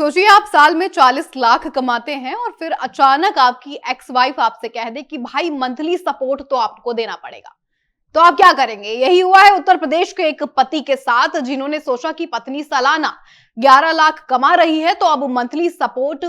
सोचिए आप साल में 40 लाख कमाते हैं और फिर अचानक आपकी एक्स वाइफ आपसे कह दे कि भाई मंथली सपोर्ट तो आपको देना पड़ेगा। तो आप क्या करेंगे? यही हुआ है उत्तर प्रदेश के एक पति के साथ, जिन्होंने सोचा कि पत्नी सालाना 11 लाख कमा रही है तो अब मंथली सपोर्ट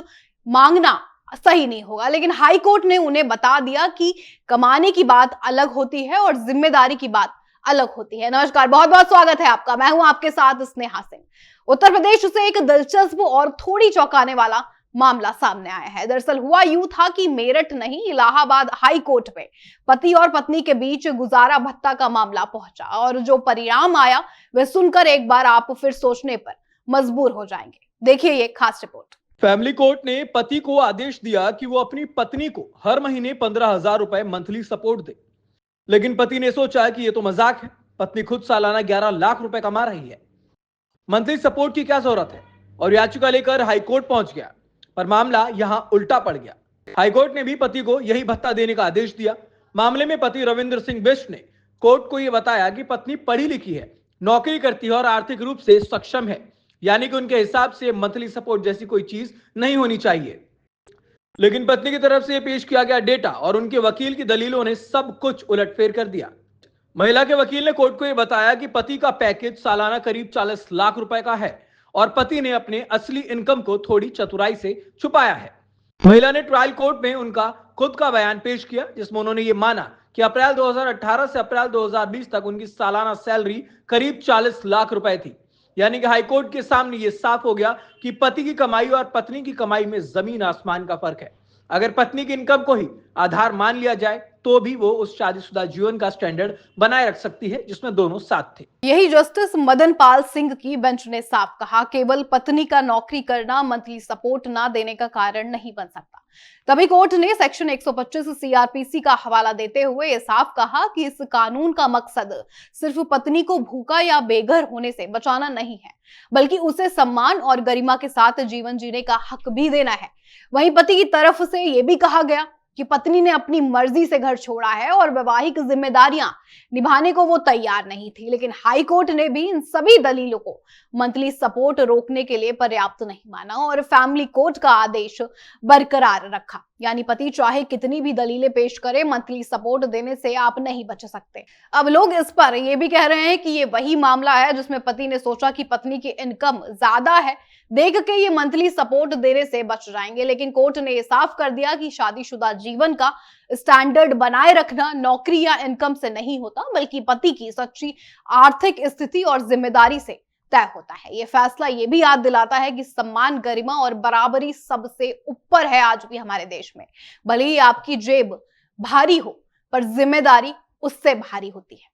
मांगना सही नहीं होगा। लेकिन हाई कोर्ट ने उन्हें बता दिया कि कमाने की बात अलग होती है और जिम्मेदारी की बात अलग होती है। नमस्कार, बहुत बहुत स्वागत है आपका। मैं हूं आपके साथ स्नेहा सिंह। उत्तर प्रदेश से एक दिलचस्प और थोड़ी चौंकाने वाला मामला सामने आया है। दरअसल हुआ यूं था कि मेरठ नहीं, इलाहाबाद हाई कोर्ट में पति और पत्नी के बीच गुजारा भत्ता का मामला पहुंचा और जो परिणाम आया वह सुनकर एक बार आप फिर सोचने पर मजबूर हो जाएंगे। देखिए ये खास रिपोर्ट। फैमिली कोर्ट ने पति को आदेश दिया कि वो अपनी पत्नी को हर महीने 15,000 रुपए मंथली सपोर्ट दे, लेकिन पति ने सोचा कि ये तो मजाक है। पत्नी खुद सालाना 11 लाख रुपए कमा रही है, मंथली सपोर्ट की क्या जरूरत है, और याचिका लेकर हाईकोर्ट पहुंच गया। पर मामला यहां उल्टा पड़ गया। हाईकोर्ट ने भी पति को यही भत्ता देने का आदेश दिया। मामले में पति रविंद्र सिंह बिष्ट ने कोर्ट को यह बताया कि पत्नी पढ़ी लिखी है, नौकरी करती है और आर्थिक रूप से सक्षम है, यानी कि उनके हिसाब से मंथली सपोर्ट जैसी कोई चीज नहीं होनी चाहिए। लेकिन पत्नी की तरफ से पेश किया गया डेटा और उनके वकील की दलीलों ने सब कुछ उलटफेर कर दिया। महिला के वकील ने कोर्ट को यह बताया कि पति का पैकेज सालाना करीब 40 लाख रुपए का है और पति ने अपने असली इनकम को थोड़ी चतुराई से छुपाया है। महिला ने ट्रायल कोर्ट में उनका खुद का बयान पेश किया, जिसमें उन्होंने ये माना कि अप्रैल 2018 से अप्रैल 2020 तक उनकी सालाना सैलरी करीब 40 लाख रुपए थी। यानी कि हाईकोर्ट के सामने यह साफ हो गया कि पति की कमाई और पत्नी की कमाई में जमीन आसमान का फर्क है। अगर पत्नी की इनकम को ही आधार मान लिया जाए तो भी वो उस शादीशुदा जीवन का स्टैंडर्ड बनाए रख सकती है जिसमें दोनों साथ थे। यही जस्टिस मदन पाल सिंह की बेंच ने साफ कहा, केवल पत्नी का नौकरी करना मंथली सपोर्ट ना देने का कारण नहीं बन सकता। तभी कोर्ट ने सेक्शन 125 सीआरपीसी का हवाला देते हुए ये साफ कहा कि इस कानून का मकसद सिर्फ पत्नी को भूखा या बेघर होने से बचाना नहीं है, बल्कि उसे सम्मान और गरिमा के साथ जीवन जीने का हक भी देना है। वहीं पति की तरफ से यह भी कहा गया कि पत्नी ने अपनी मर्जी से घर छोड़ा है और वैवाहिक जिम्मेदारियां निभाने को वो तैयार नहीं थी। लेकिन हाई कोर्ट ने भी इन सभी दलीलों को मंथली सपोर्ट रोकने के लिए पर्याप्त नहीं माना और फैमिली कोर्ट का आदेश बरकरार रखा। यानी पति चाहे कितनी भी दलीलें पेश करे, मंथली सपोर्ट देने से आप नहीं बच सकते। अब लोग इस पर यह भी कह रहे हैं कि ये वही मामला है जिसमें पति ने सोचा कि पत्नी की इनकम ज्यादा है, देख के ये मंथली सपोर्ट देने से बच जाएंगे। लेकिन कोर्ट ने यह साफ कर दिया कि शादीशुदा जीवन का स्टैंडर्ड बनाए रखना नौकरी या इनकम से नहीं होता, बल्कि पति की सच्ची आर्थिक स्थिति और जिम्मेदारी से तय होता है। ये फैसला ये भी याद दिलाता है कि सम्मान, गरिमा और बराबरी सबसे ऊपर है आज भी हमारे देश में। भले ही आपकी जेब भारी हो, पर जिम्मेदारी उससे भारी होती है।